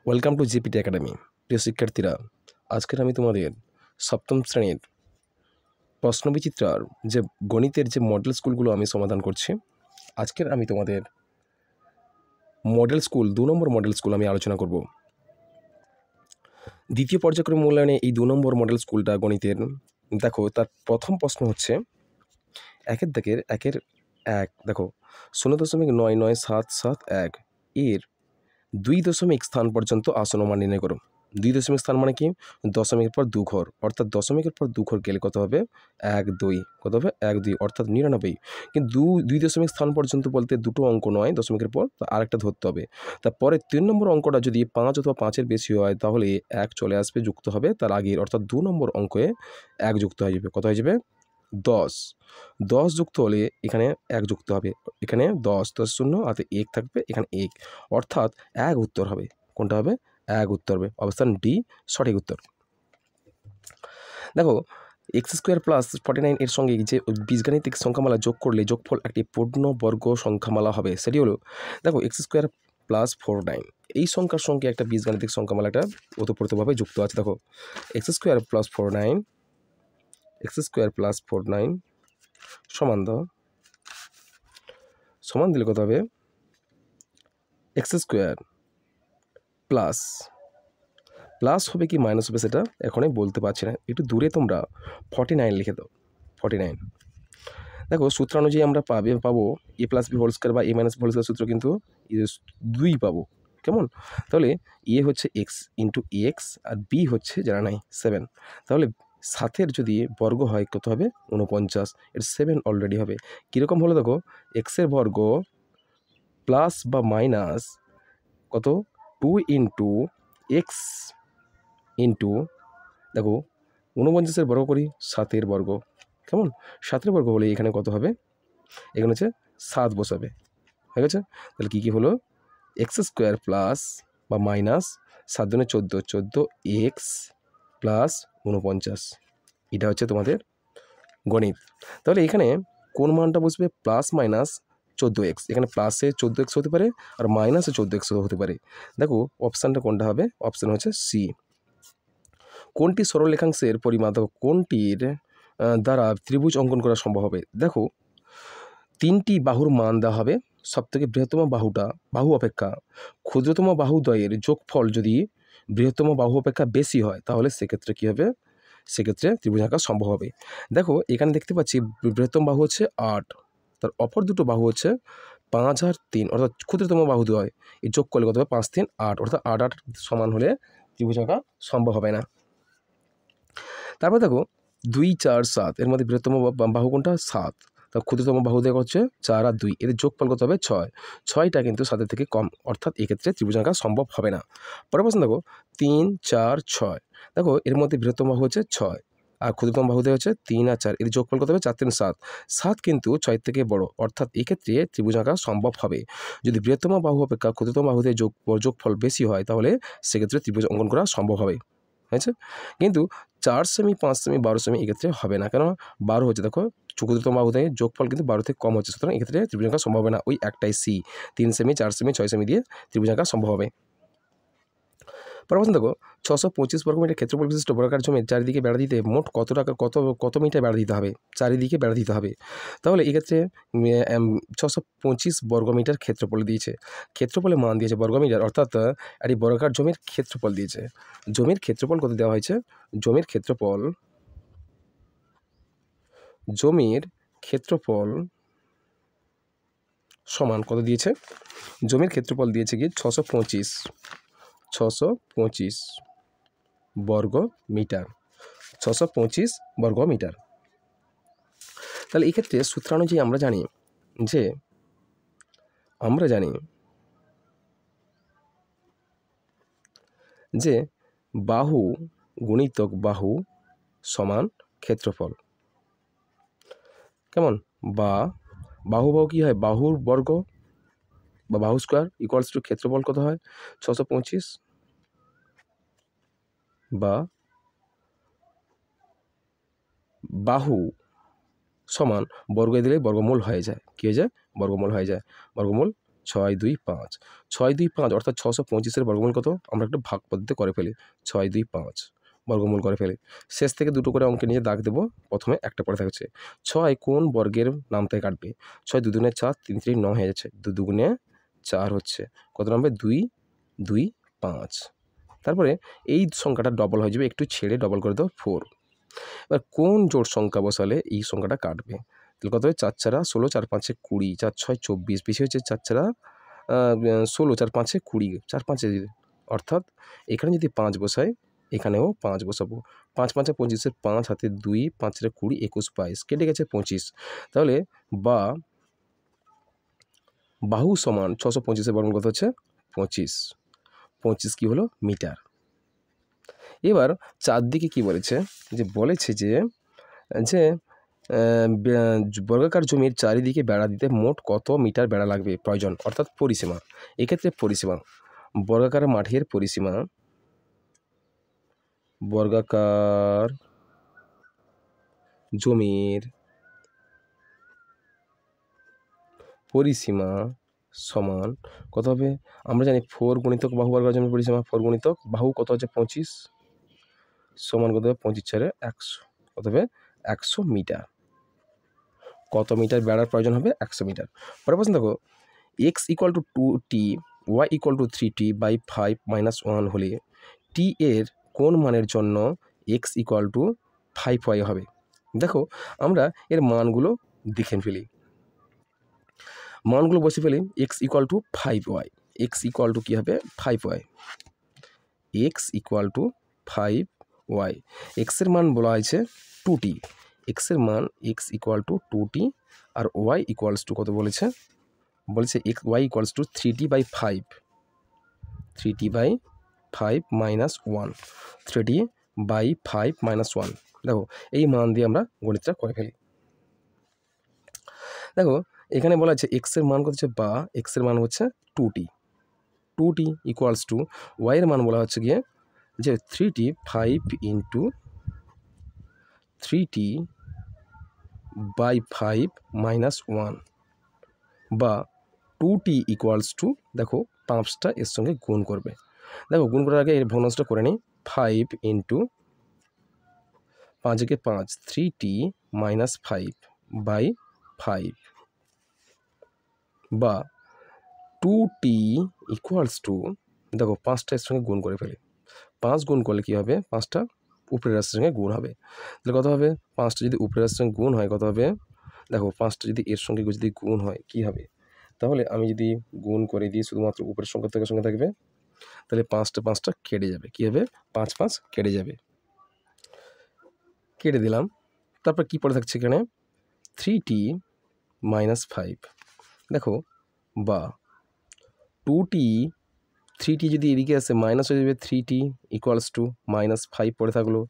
Welcome to GPT academy. প্রিয় শিক্ষার্থীরা, আজকের আমি তোমাদের সপ্তম শ্রেণীর প্রশ্নবিচিত্রার যে গণিতের যে মডেল স্কুলগুলো আমি সমাধান করছি, আজকের আমি তোমাদের মডেল স্কুল 2 নম্বর মডেল স্কুল আমি আলোচনা করব। দ্বিতীয় পর্যায়ক্রম মূল্যায়নে এই 2 নম্বর মডেল স্কুলটা গণিতের, দেখো তার প্রথম প্রশ্ন হচ্ছে একের 1 দেখো 0.99771 এর 2 স্থান পর্যন্ত আসন্ন মান নির্ণয় করো। 2 স্থান মানে কি? দশমিকের পর 2 ঘর, অর্থাৎ দশমিকের পর 2 ঘর গেলে কত হবে? 1 2। কত হবে? 1 2, অর্থাৎ 99। কিন্তু 2 স্থান পর্যন্ত বলতে দুটো অঙ্ক নয়, দশমিকের পর আরেকটা ধরতে হবে। তারপরে 3 নম্বর অঙ্কটা যদি 5 অথবা 5-এর বেশি হয় তাহলে 1 চলে আসবে, যুক্ত হবে তার আগের, অর্থাৎ 2 নম্বর অঙ্কে 1 যুক্ত হয়ে যাবে। কত হয়ে যাবে? 10। 10 যুক্ত হলে এখানে 1 যুক্ত হবে, এখানে 10 0 হাতে 1 থাকবে, এখানে 1, অর্থাৎ 1 উত্তর হবে। কোনটা হবে? 1 উত্তর হবে। অবস্থান ডি সঠিক উত্তর। দেখো x² প্লাস 49 এর সঙ্গে যে বীজগাণিতিক সংখ্যামালা যোগ করলে যোগফল একটি পূর্ণবর্গ সংখ্যামালা হবে, সেটি হলো, দেখো x² প্লাস 49 এই সংখ্যার সঙ্গে একটা বীজগাণিতিক সংখ্যামালাটা ওতপ্রোতভাবে যুক্ত আছে। দেখো x² প্লাস 49 সমান দিলে কত হবে? x² প্লাস হবে কি মাইনাস হবে সেটা এখনই বলতে পারছি না, একটু দূরে তোমরা 49 লিখে দাও। 49, দেখো সূত্রানুযায়ী আমরা পাবো a plus B whole square বা a minus B whole square সূত্র কিন্তু 2 পাবো। কেমন? তাহলে a হচ্ছে x ইন্টু এক্স আর b হচ্ছে জানা নাই 7, তাহলে 7-এর যদি বর্গ হয় কত হবে? 49, এর 7 অলরেডি হবে। কীরকম হলো? দেখো এক্সের বর্গ প্লাস বা মাইনাস কত? 2 ইন্টু এক্স ইন্টু, দেখো 49-এর বর্গ করি 7-এর বর্গ। কেমন? 7-এর বর্গ হলে এখানে কত হবে? এখানে হচ্ছে 7 বসাবে। হয়ে গেছে? তাহলে কী হলো? x² প্লাস বা মাইনাস 7 দুনে 14, 14 এক্স প্লাস 49, এটা হচ্ছে তোমাদের গণিত। তাহলে এখানে কোন মানটা বসবে? প্লাস মাইনাস 14x, এখানে প্লাসে 14x হতে পারে আর মাইনাসে 14x হতে পারে। দেখো অপশানটা কোনটা হবে? অপশান হচ্ছে সি। কোনটি সরলরেখাংশের পরিমাপ, কোনটির দ্বারা ত্রিভুজ অঙ্কন করা সম্ভব হবে? দেখো 3টি বাহুর মান দেওয়া হবে, সবথেকে বৃহত্তম বাহু অপেক্ষা ক্ষুদ্রতম বাহুদ্বয়ের যোগফল যদি বৃহত্তম বাহু অপেক্ষা বেশি হয় তাহলে সেক্ষেত্রে কী হবে? সেক্ষেত্রে ত্রিভুজ আঁকা সম্ভব হবে। দেখো এখানে দেখতে পাচ্ছি বৃহত্তম বাহু হচ্ছে 8, তার অপর দুটো বাহু হচ্ছে 5 আর 3, অর্থাৎ ক্ষুদ্রতম বাহুদ্বয় এই যোগ করলে কত হবে? 5 3 8, অর্থাৎ 8 8 সমান হলে ত্রিভুজ আঁকা সম্ভব হবে না। তারপর দেখো 2 4 7 এর মধ্যে বৃহত্তম বাহু কোনটা? 7, তা ক্ষুদ্রতম বাহু দেখো হচ্ছে 4 আর 2, এদের যোগফল কত হবে? 6। 6টা কিন্তু 7-এর থেকে কম, অর্থাৎ এক্ষেত্রে ত্রিভুজ আঁকা সম্ভব হবে না। পরের প্রশ্ন দেখো 3 4 6, দেখো এর মধ্যে বৃহত্তম বাহু হচ্ছে 6 আর ক্ষুদ্রতম বাহু হচ্ছে 3 আর 4, এর যোগফল কত হবে? 4 3 7। 7 কিন্তু 6 থেকে বড়, অর্থাৎ এক্ষেত্রে ত্রিভুজ আঁকা সম্ভব হবে। যদি বৃহত্তম বাহু অপেক্ষা ক্ষুদ্রতম বাহুতে যোগফল বেশি হয় তাহলে সেক্ষেত্রে ত্রিভুজ অঙ্কন করা সম্ভব হবে। হয়েছে? কিন্তু 4 সেমি 5 সেমি 12 সেমি এক্ষেত্রে হবে না, কেন? 12 হচ্ছে, দেখো ক্ষুদ্রতম বাহু থেকে যোগফল কিন্তু 12 থেকে কম হচ্ছে, সুতরাং এক্ষেত্রে ত্রিভুজ আঁকা সম্ভব হবে না। ওই একটাই সি, 3 সেমি 4 সেমি 6 সেমি দিয়ে ত্রিভুজ আঁকা সম্ভব হবে। পরের প্রশ্ন দেখো 625 বর্গমিটার ক্ষেত্রফল বিশিষ্ট বর্গাকার জমির চারিদিকে বেড়া দিতে মোট কত মিটার বেড়া দিতে হবে? চারিদিকে বেড়া দিতে হবে। তাহলে এক্ষেত্রে 625 বর্গমিটার ক্ষেত্রফল দিয়েছে, ক্ষেত্রফলের মান দিয়েছে বর্গমিটার, অর্থাৎ একটি বর্গাকার জমির ক্ষেত্রফল দিয়েছে। জমির ক্ষেত্রফল কত দেওয়া হয়েছে? জমির ক্ষেত্রফল সমান কত দিয়েছে? জমির ক্ষেত্রফল দিয়েছে কি 625 বর্গ মিটার। 625 বর্গ মিটার। তাহলে এই ক্ষেত্রে সূত্রানুযায়ী আমরা জানি যে বাহু গুণিতক বাহু সমান ক্ষেত্রফল। কেমন? বাহু কী হয়? বাহুর বর্গ বা বাহু স্কোয়ার ইকুয়ালস টু ক্ষেত্রফল কত হয়? 625 বা বাহু সমান বর্গ দিলে বর্গমূল হয়ে যায়। কী হয়ে যায়? বর্গমূল হয়ে যায়। বর্গমূল 6 2 5, 6 2 5 অর্থাৎ 625-এর বর্গমূল কত? আমরা একটা ভাগ পদ্ধতি করে ফেলি, 6 2 5 বর্গমূল করে ফেলি। শেষ থেকে দুটো করে অঙ্কের নিচে দাগ দেবো, প্রথমে একটা পড়ে থাকছে। 6 কোন বর্গের নাম থেকে কাটবে? 6 2 দুগুণে 4, 3 3 9 হয়ে যাচ্ছে, 2 দুগুণে 4 হচ্ছে, কত নামবে? 2 2 5। তারপরে এই সংখ্যাটা ডবল হয়ে যাবে, একটু ছেড়ে ডবল করে দাও 4। এবার কোন জোড় সংখ্যা বসালে এই সংখ্যাটা কাটবে? তাহলে কত হবে? 4 4 16, 4 5 20, 4 6 24, বেশি হচ্ছে 4 4 16, 4 5 20, 4 5 অর্থাৎ এখানে যদি 5 বসাই, এখানেও 5 বসাবো। 5 5 25, 5 হাতে 2, 5 20, 21 22, কেটে গেছে 25। তাহলে বাহু সমান 625-এর বর্গমূল কত হচ্ছে? 25। 25 কি হলো? মিটার। এবার চারদিকে কি বলেছে? বলেছে যে বর্গাকার জমির চারিদিকে বেড়া দিতে মোট কত মিটার বেড়া লাগবে প্রয়োজন, অর্থাৎ পরিসীমা। এক্ষেত্রে পরিসীমা, বর্গাকার মাঠের পরিসীমা, বর্গাকার জমির পরিসীমা সমান কত হবে? আমরা জানি 4 গুণিতক বাহু বর্গাকার জমির পরিসীমা, 4 গুণিতক বাহু কত হচ্ছে? 25 সমান কত হবে? 25 4 100, কত হবে? 100 মিটার। কত মিটার বেড়ার প্রয়োজন হবে? 100 মিটার। পরের প্রশ্ন দেখো, x = 2t, y = 3t by 5 - 1 হলে t এর কোন মানের জন্য x = 5y হবে? দেখো আমরা এর মানগুলো দেখে ফেলি, মানগুলো বসে ফেলি। x = 5y, x = কি হবে? 5y, x = 5y, x এর মান বলা হয়েছে 2t, x এর মান x = 2t আর y = কত বলেছে? বলছে y = 3t by 5, 3t by 5 - 1, 3t by 5 - 1। দেখো এই মান দিয়ে আমরা গণিতটা করে ফেলি। দেখো এখানে বলা আছে x এর মান কত হচ্ছে? বা x এর মান হচ্ছে 2t, 2t = y এর মান বলা হচ্ছে গিয়ে 3t, 5 × 3t বাই 5 - 1 বা 2t = দেখো 5টা এর সঙ্গে গুণ করবে। দেখো গুণ করার আগে এর ভগ্নাংশটা করে নিই। 5 × 5 × 5, 3t - 5 বাই 5 বা 2t = দেখো 5টা এর সঙ্গে গুণ করে ফেলি। 5 গুণ করলে কী হবে? 5টা উপরের রাশির সঙ্গে গুণ হবে। তাহলে কত হবে? 5টা যদি উপরের রাশির সঙ্গে গুণ হয় কত হবে? দেখো 5টা যদি এর সঙ্গে যদি গুণ হয় কী হবে? তাহলে আমি যদি গুণ করে দিই, শুধুমাত্র উপরের সংখ্যা থেকে সঙ্গে থাকবে, তাহলে 5টা কেটে যাবে। কী হবে? 5 5 কেটে যাবে, কেটে দিলাম। তারপর কী পড়ে থাকছে এখানে? 3t - 5, দেখো বা 2t, 3t যদি এদিকে আসে মাইনাস হয়ে যাবে, 3t = -5 পড়ে থাকলো,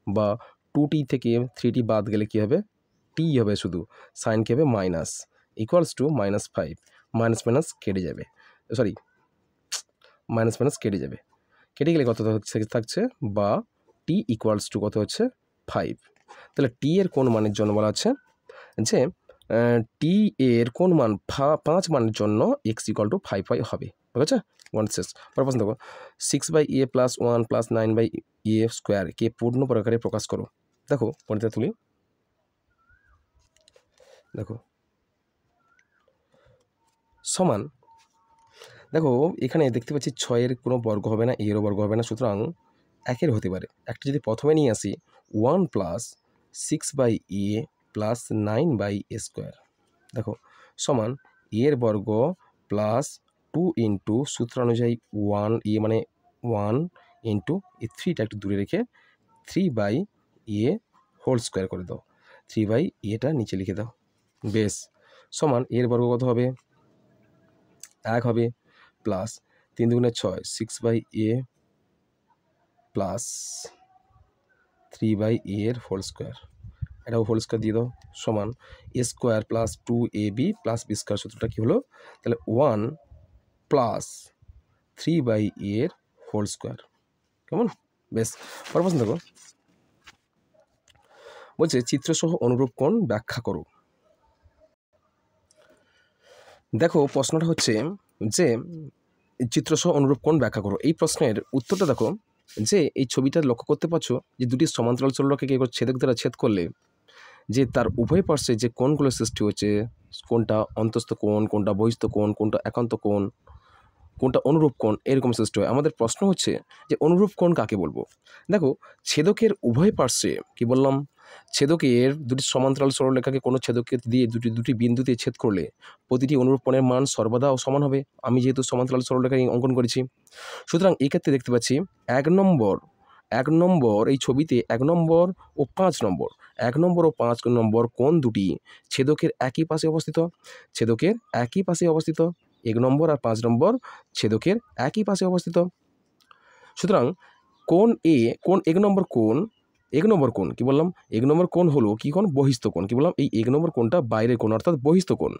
বা 2t থেকে 3t বাদ গেলে কী হবে? t হবে, শুধু সাইন কী হবে? মাইনাস, -5, মাইনাস মাইনাস কেটে যাবে, সরি মাইনাস মাইনাস কেটে যাবে, কেটে গেলে কত থাকছে? বা t = কত হচ্ছে? 5। তাহলে t এর কোন মানের জন্য বলা আছে t এর কোন মান 5 মানের জন্য x = 5y হবে। ঠিক আছে, ওয়ান শেষ। পরের প্রশ্ন দেখো, 6/a + 1 + 9/a² কে পূর্ণ প্রকারে প্রকাশ করো। দেখো পরিতা তুলি, দেখো সমান, দেখো এখানে দেখতে পাচ্ছি 6-এর কোনো বর্গ হবে না, এরও বর্গ হবে না, সুতরাং 1-এর হতে পারে। একটা যদি প্রথমে নিয়ে আসি, 1 + 6/a + 9/a², দেখো সমান এর বর্গ প্লাস 2 × সূত্র অনুযায়ী 1 মানে 1 × এই 3টা একটু দূরে রেখে 3/a² করে দাও, 3/a নিচে লিখে দাও, বেশ। সমান এর বর্গ কত হবে? 1 হবে, প্লাস 3 2 6, 6/a প্লাস 3/a² এটাও হোল স্কোয়ার দিয়ে দাও, সমান a² + 2ab + b² সূত্রটা কী হলো? তাহলে 1 + 3/a², কেমন? বেশ। পরের প্রশ্ন দেখো, বলছে চিত্রসহ অনুরূপ কোণ ব্যাখ্যা করো। দেখো প্রশ্নটা হচ্ছে যে চিত্রসহ অনুরূপ কোণ ব্যাখ্যা করো। এই প্রশ্নের উত্তরটা দেখো যে এই ছবিটা লক্ষ্য করতে পারছো যে দুটি সমান্তরাল সরলরেখাকে এবার ছেদক দ্বারা ছেদ করলে যে তার উভয় পার্শ্বে যে কোণগুলো সৃষ্টি হচ্ছে, কোনটা অন্তস্থ কোণ, কোনটা বহিস্থ কোণ, কোনটা একান্ত কোণ, কোনটা অনুরূপ কোণ, এরকম সৃষ্টি হয়। আমাদের প্রশ্ন হচ্ছে যে অনুরূপ কোণ কাকে বলবো। দেখো ছেদকের উভয় পার্শ্বে কি বললাম, ছেদকের দুটি সমান্তরাল সরলরেখাকে কোনো ছেদকে দিয়ে দুটি বিন্দুতে ছেদ করলে প্রতিটি অনুরূপ কোণের মান সর্বদা সমান হবে। আমি যেহেতু সমান্তরাল সরলরেখা অঙ্কন করেছি, সুতরাং এই ক্ষেত্রে দেখতে পাচ্ছি এক নম্বর এই ছবিতে 1 নম্বর ও 5 নম্বর 1 নম্বর ও 5 নম্বর কোণ দুটি ছেদকের একই পাশে অবস্থিত। ছেদকের একই পাশে অবস্থিত 1 নম্বর আর 5 নম্বর ছেদকের একই পাশে অবস্থিত। সুতরাং কোণ এ, কোণ 1 নম্বর কোণ, 1 নম্বর কোণ কি বললাম, 1 নম্বর কোণ হলো কি কোণ, বহিস্থ কোণ। কি বললাম, এই 1 নম্বর কোণটা বাইরের কোণ অর্থাৎ বহিস্থ কোণ।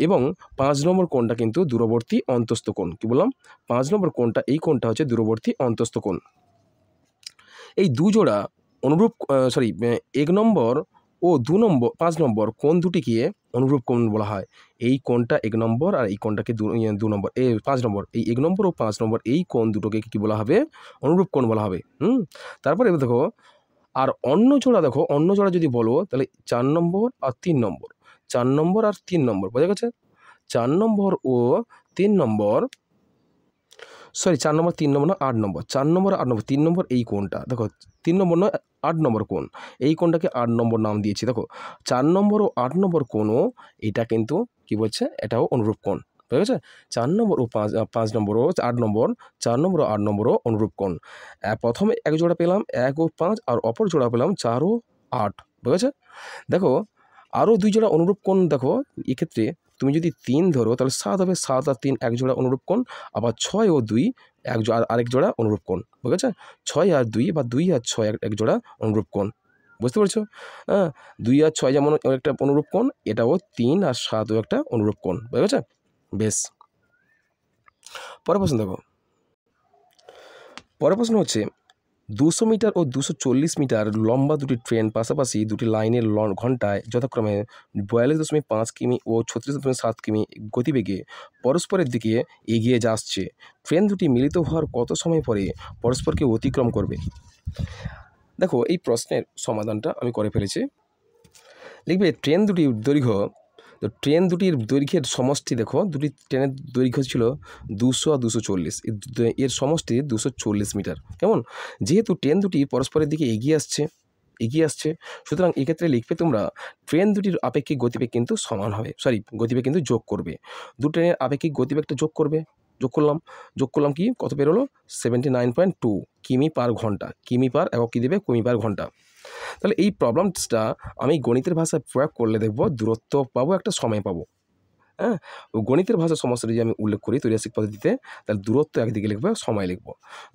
এবং 5 নম্বর কোণটা কিন্তু দূরবর্তী অন্তস্থ কোণ। কি বললাম, 5 নম্বর কোণটা, এই কোণটা হচ্ছে দূরবর্তী অন্তস্থ কোণ। এই দুজোড়া অনুরূপ 1 নম্বর ও 5 নম্বর কোণ দুটিকে অনুরূপ কোণ বলা হয়। এই কোণটা 1 নম্বর আর এই কোণটাকে 2 নম্বর, 5 নম্বর, এই 1 নম্বর ও 5 নম্বর এই কোণ দুটোকে কী বলা হবে, অনুরূপ কোণ বলা হবে। তারপরে দেখো আর অন্য জোড়া, দেখো অন্য জোড়া যদি বলো তাহলে 4 নম্বর আর 3 নম্বর, 4 নম্বর আর 3 নম্বর, বোঝা গেছে। 4 নম্বর ও 3 নম্বর, 4 নম্বর 3 নম্বর না 8 নম্বর, 4 নম্বর 8 নম্বর, 3 নম্বর এই কোণটা দেখো 3 নম্বর নয় 8 নম্বর কোণ, এই কোণটাকে 8 নম্বর নাম দিয়েছি। দেখো 4 নম্বর ও 8 নম্বর কোণও এটা কিন্তু কি বলছে, এটাও অনুরূপ কোণ, ঠিক আছে। 4 নম্বর ও 5 নম্বর ও 8 নম্বর, 4 নম্বর ও 8 নম্বরও অনুরূপ কোণ। প্রথমে এক জোড়া পেলাম 1 ও 5, আর অপর জোড়া পেলাম 4 ও 8, ঠিক আছে। দেখো আরও 2 জোড়া অনুরূপ কোণ, দেখো এক্ষেত্রে তুমি যদি 3 ধরো তাহলে 7 হবে, 7 আর 3 এক জোড়া অনুরূপ কোণ। আবার 6 ও 2 আরেক জোড়া অনুরূপ কোণ, ঠিক আছে। 6 আর 2 বা 2 আর 6 এক জোড়া অনুরূপ কোণ, বুঝতে পারছো। হ্যাঁ, 2 আর 6 যেমন একটা অনুরূপ কোণ, এটাও 3 আর 7ও একটা অনুরূপ কোণ, বুঝা গেছে। বেশ, পরের প্রশ্ন দেখো। পরের প্রশ্ন হচ্ছে 200 মিটার ও 240 মিটার লম্বা দুটি ট্রেন পাশাপাশি দুটি লাইনের ঘন্টায় যথাক্রমে 42.5 কিমি ও 36.7 কিমি গতিবেগে পরস্পরের দিকে এগিয়ে যাচ্ছে। ট্রেন দুটি মিলিত হওয়ার কত সময় পরে পরস্পরকে অতিক্রম করবে। দেখো এই প্রশ্নের সমাধানটা আমি করে ফেলেছি। লিখবে ট্রেন দুটির দৈর্ঘ্য, তো ট্রেন দুটির দৈর্ঘ্যের সমষ্টি, দেখো দুটি ট্রেনের দৈর্ঘ্য ছিল 200 আর 240, এর সমষ্টি 240 মিটার। কেমন, যেহেতু ট্রেন দুটি পরস্পরের দিকে এগিয়ে আসছে, সুতরাং এক্ষেত্রে লিখবে তোমরা ট্রেন দুটির আপেক্ষিক গতিবেগ কিন্তু সমান হবে, গতিবেগ কিন্তু যোগ করবে, দু ট্রেনের আপেক্ষিক গতিবেগটা যোগ করলাম কি কত বেরোলো, 79.2 কিমি পার ঘন্টা। কিমি পার একক কী দেবে, কিমি পার ঘন্টা। তাহলে এই প্রবলেমসটা আমি গণিতের ভাষায় প্রয়োগ করলে দেখব দূরত্ব পাবো, একটা সময় পাবো। হ্যাঁ, গণিতের ভাষার সমস্যাটা যদি আমি উল্লেখ করি ত্রৈমাসিক পদ্ধতিতে, তাহলে দূরত্ব একদিকে লিখবো, সময় লিখবো।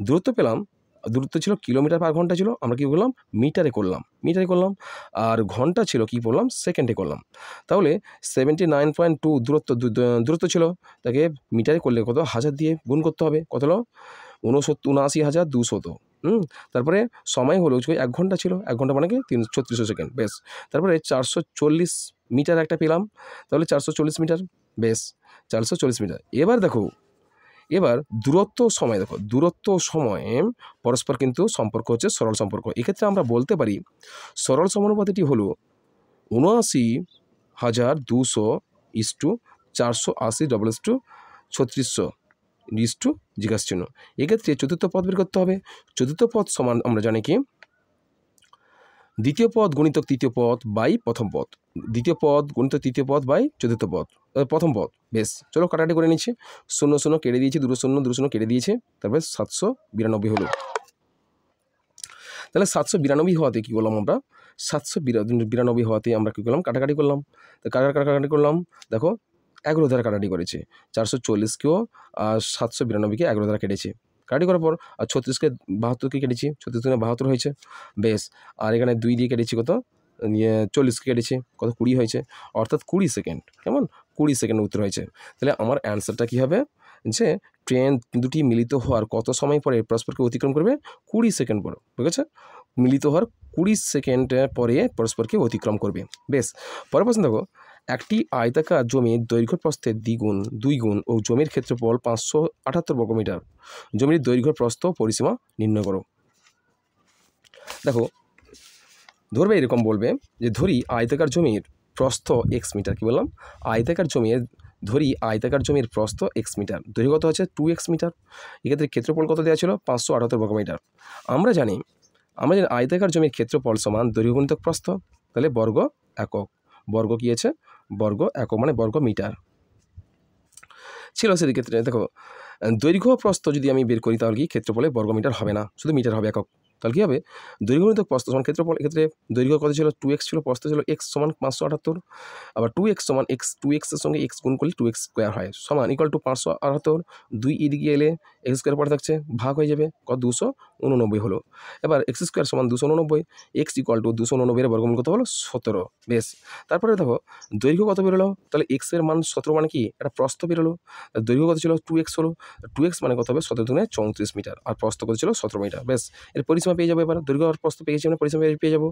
দূরত্ব পেলাম, দূরত্ব ছিল কিলোমিটার পার ঘন্টা ছিল, আমরা কী করলাম মিটারে করলাম, আর ঘন্টা ছিল কি বললাম সেকেন্ডে করলাম। তাহলে 79.2 দূরত্ব ছিল, তাকে মিটারে করলে কত, 1000 দিয়ে গুণ করতে হবে, কত হলো 79,200। তারপরে সময় হলো 1 ঘন্টা ছিল, 1 ঘন্টা মানে কি 3600 সেকেন্ড। বেশ, তারপরে 440 মিটার একটা পেলাম, তাহলে 440 মিটার। বেশ, 440 মিটার। এবার দেখো, এবার দূরত্ব সময়, দেখো দূরত্ব সময়ে পরস্পর কিন্তু সম্পর্ক হচ্ছে সরল সম্পর্ক। এক্ষেত্রে আমরা বলতে পারি সরল সমানুপাতিটি হলো 79,200 ইস্টু 480 3600 ইস্টু জিজ্ঞাসা চিহ্ন। এক্ষেত্রে চতুর্থ পদ বের করতে হবে। চতুর্থ পদ সমান আমরা জানি কি দ্বিতীয় পদ গুণিতক তৃতীয় পদ বাই প্রথম পদ, দ্বিতীয় পদ গুণিতক তৃতীয় পদ বাই চতুর্থ পদ প্রথম পদ। বেশ, চলো কাটাকাটি করে নিচ্ছি, 0 0 কেটে দিয়েছি, 2 0 কেটে দিয়েছে, তারপরে 792 হলো। তাহলে 792 হওয়াতে কী করলাম আমরা, 792 হওয়াতে আমরা কী করলাম কাটাকাটি করলাম। কাটাকাটি করলাম, দেখো 11 ধারা কাটাকাটি করেছে, 440কেও আর 792কে 11 ধারা কেটেছে। কাটাকাটি করার পর আর 36কে 72কে কেটেছি, 36 72 হয়েছে। বেশ, আর এখানে 2 দিয়ে কেটেছি কত, 40কে কেটেছি, কত 20 হয়েছে, অর্থাৎ 20 সেকেন্ড। কেমন, 20 সেকেন্ড উত্তর হয়েছে। তাহলে আমার অ্যান্সারটা কী হবে, যে ট্রেন দুটি মিলিত হওয়ার কত সময় পরে পরস্পরকে অতিক্রম করবে, 20 সেকেন্ড পরে, ঠিক আছে। মিলিত হওয়ার 20 সেকেন্ড পরে পরস্পরকে অতিক্রম করবে। বেশ, পরের প্রশ্ন দেখো, একটি আয়তাকার জমির দৈর্ঘ্য প্রস্থের দ্বিগুণ 2 গুণ ও জমির ক্ষেত্রফল 578 বর্গমিটার। জমির দৈর্ঘ্য প্রস্থ পরিসীমা নির্ণয় করো। দেখো ধরবে এরকম বলবে যে ধরি আয়তাকার জমির প্রস্থ x মিটার, কি বললাম, আয়তাকার জমির প্রস্থ x মিটার, দৈর্ঘ্য কত আছে 2x মিটার, এক্ষেত্রে ক্ষেত্রফল কত দেওয়া ছিল 578 বর্গমিটার। আমরা জানি আয়তাকার জমির ক্ষেত্রফল সমান দৈর্ঘ্য গুণিতক প্রস্থ, তাহলে বর্গ একক, বর্গ কি আছে, বর্গ একক মানে বর্গ মিটার ছিল সেক্ষেত্রে। দেখো দৈর্ঘ্য প্রস্থ যদি আমি বের করি তাহলে কি ক্ষেত্রফলে বর্গমিটার হবে না, শুধু মিটার হবে একক। তাহলে কী হবে, দৈর্ঘ্য গুণিতক প্রস্থ সমান ক্ষেত্রফল, এক্ষেত্রে দৈর্ঘ্য কত ছিল 2x ছিল, প্রস্থ ছিল x সমান 578, আবার 2x সমান x, 2x এর সঙ্গে x গুণ করলে 2x স্কোয়ার হয়, সমান ইকুয়াল টু 578, 2 এদিকে এলে x স্কোয়ার পরে থাকছে, ভাগ হয়ে যাবে, কত 289 হলো। এবার x স্কোয়ার সমান 289, x ইকুয়াল টু 289 এর বর্গমূল কত হলো 17। বেশ, তারপরে দেখো দৈর্ঘ্য কত বেরোলো, তাহলে x এর মান 17 মানে কি একটা প্রস্থ বেরোলো, দৈর্ঘ্য কত ছিল 2x হলো, 2x মানে কত হবে 17 দুগুণে 34 মিটার, আর প্রস্থ কত ছিল 17 মিটার। বেশ, এর পরিসীমা পেয়ে যাবো, এবার দৈর্ঘ্য আর প্রস্থ পেয়েছি আমরা, পরিসীমা পেয়ে যাবো।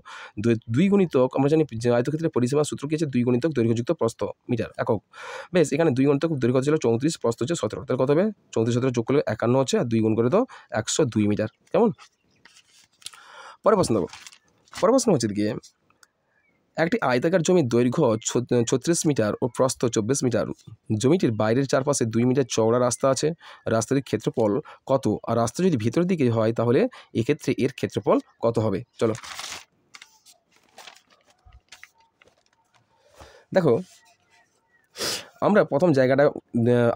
2 গুণিতক, আমরা জানি যে আয়তক্ষেত্রে পরিসীমা সূত্র কি আছে, 2 গুণিতক দৈর্ঘ্যযুক্ত প্রস্থ মিটার একক। বেশ, এখানে 2 গুণিতক দৈর্ঘ্য ছিল 34, প্রস্থ হচ্ছে 17, তাহলে কত হবে 34 17 যোগ করলে 51 হচ্ছে, আর 2 গুণ করে দাও 102 মিটার। কেমন? পরের প্রশ্ন দেবো। পরের প্রশ্ন হচ্ছে গিয়ে একটি আয়তাকার জমির দৈর্ঘ্য 36 মিটার ও প্রস্থ 24 মিটার, জমিটির বাইরের চারপাশে 2 মিটার চওড়া রাস্তা আছে, রাস্তাটির ক্ষেত্রফল কত, আর রাস্তা যদি ভিতরের দিকে হয় তাহলে এক্ষেত্রে এর ক্ষেত্রফল কত হবে। চলো দেখো, আমরা প্রথম জায়গাটা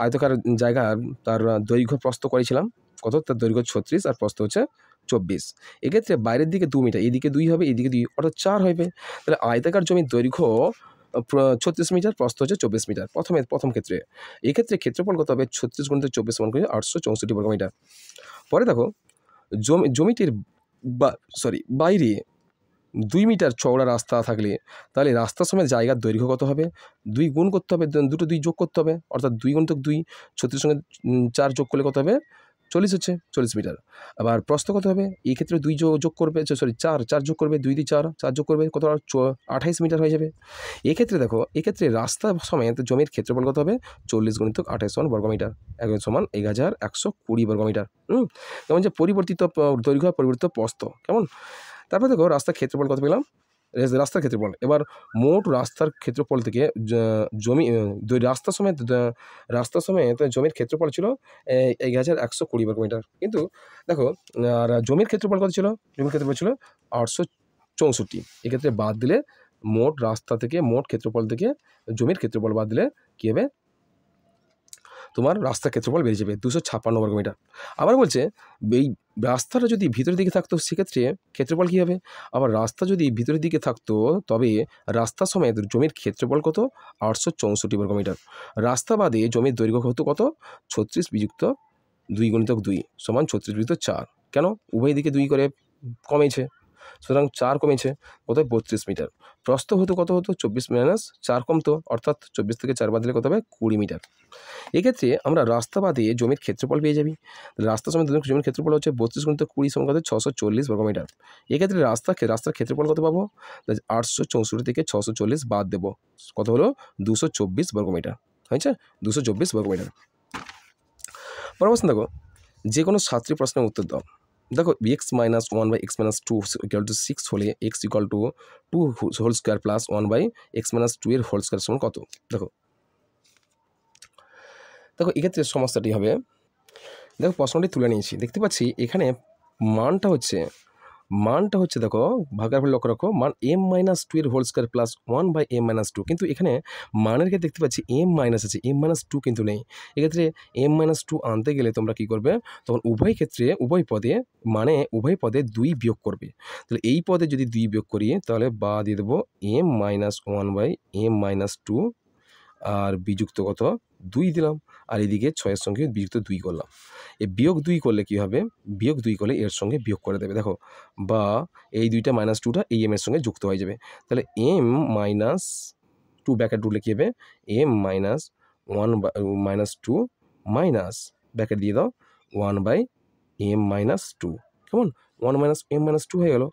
আয়তাকার জায়গা, তার দৈর্ঘ্য প্রস্থ করেছিলাম কত, তার দৈর্ঘ্য 36 আর প্রস্থ হচ্ছে 24, এক্ষেত্রে বাইরের দিকে 2 মিটার, এদিকে 2 হবে, এদিকে 2, অর্থাৎ 4 হবে। তাহলে আয়তাকার জমির দৈর্ঘ্য 36 মিটার, প্রস্থ হচ্ছে 24 মিটার প্রথম ক্ষেত্রে, এক্ষেত্রে ক্ষেত্রফল কত হবে 36 গুণিত 24 সমান করে 864 বর্গমিটার। পরে দেখো জমিটির বাইরে 2 মিটার চওড়া রাস্তা থাকলে তাহলে রাস্তার সময় জায়গার দৈর্ঘ্য কত হবে, 2 গুণ করতে হবে, দুটো 2 যোগ করতে হবে, অর্থাৎ 2 গুণিতক 2, 36 সঙ্গে 4 যোগ করলে কত হবে 40 হচ্ছে 40 মিটার। আবার প্রস্থ কত হবে, এই ক্ষেত্রে 2 যোগ করবে, 4 যোগ করবে, 2 দিয়ে 4 যোগ করবে, কত 28 মিটার হয়ে যাবে। এক্ষেত্রে দেখো, এক্ষেত্রে রাস্তা সমেত জমির ক্ষেত্রফল কত হবে 40 গুণিতক 28 সমান বর্গমিটার, একজন সমান 1120 বর্গমিটার। যেমন যে পরিবর্তিত দৈর্ঘ্য পরিবর্তিত প্রস্থ, কেমন। তারপর দেখো রাস্তার ক্ষেত্রফল কত পেলাম, রাস্তার ক্ষেত্রফল, এবার মোট রাস্তার ক্ষেত্রফল থেকে জমি রাস্তা সমেত জমির ক্ষেত্রফল ছিল 1120 বর্গমিটার, কিন্তু দেখো আর জমির ক্ষেত্রফল কত ছিল, জমির ক্ষেত্রফল ছিল 864, এক্ষেত্রে বাদ দিলে মোট রাস্তা থেকে মোট ক্ষেত্রফল থেকে জমির ক্ষেত্রফল বাদ দিলে কী হবে, তোমার রাস্তার ক্ষেত্রফল বেড়ে যাবে 256 বর্গমিটার। আবার বলছে এই রাস্তাটা যদি ভিতরের দিকে থাকতো সেক্ষেত্রে ক্ষেত্রফল কী হবে, আবার রাস্তা যদি ভিতরের দিকে থাকতো তবে রাস্তা সমেত জমির ক্ষেত্রফল কত 864 বর্গমিটার। রাস্তা বাদে জমির দৈর্ঘ্য হতো কত 36 বিযুক্ত 2 গুণিতক 2 সমান 36 বিযুক্ত 4, কেন উভয় দিকে 2 করে কমেছে, সুতরাং 4 কমেছে, কত 32 মিটার। প্রস্থ হতো কত হতো 24 মাইনাস 4 কমতো, অর্থাৎ 24 থেকে 4 বাদ দিলে কত হবে 20 মিটার। এক্ষেত্রে আমরা রাস্তা বাদে জমির ক্ষেত্রফল পেয়ে যাবি, রাস্তা সমেত জমির ক্ষেত্রফল হচ্ছে 32 গুণিত 20 সমান কত 640 বর্গমিটার। এক্ষেত্রে রাস্তার ক্ষেত্রফল কত পাবো, 864 থেকে 640 বাদ দেবো, কত হলো 224 বর্গমিটার, হয়েছে 224 বর্গমিটার। পরবর্তী দেখো, যে কোনো 7টি প্রশ্নের উত্তর দাও। দেখো x minus 1/x-2 equal to 6 হলে x equal to 2 whole square plus 1/x-2 এর হোল স্কোয়ার সমান কত। দেখো এক্ষেত্রে সমস্যাটি হবে, দেখো প্রশ্নটি তুলে নিয়েছি, দেখতে পাচ্ছি এখানে মানটা হচ্ছে দেখো ভাগার ফলে লক্ষ্য রাখো, মান m-2 এর হোল স্কোয়ার প্লাস 1/m-2, কিন্তু এখানে মানের ক্ষেত্রে দেখতে পাচ্ছি m মাইনাস আছে, m-2 কিন্তু নেই। এক্ষেত্রে m-2 আনতে গেলে তোমরা কী করবে, তখন উভয় পদে 2 বিয়োগ করবে। তাহলে এই পদে যদি 2 বিয়োগ করি তাহলে বা দিয়ে দেবো m-1/m-2 আর বিযুক্ত কত 2 দিলাম, আর এদিকে 6-এর সঙ্গে বিযুক্ত 2 করলাম। এই বিয়োগ 2 করলে কী হবে, বিয়োগ 2 করলে এর সঙ্গে বিয়োগ করে দেবে, দেখো বা এই 2টা -2টা এই m এর সঙ্গে যুক্ত হয়ে যাবে। তাহলে m-2 ব্র্যাকেট তুললে কী হবে m-1/2 মাইনাস ব্র্যাকেট দিয়ে দাও 1/m-2, কেমন 1 - m-2 হয়ে গেল,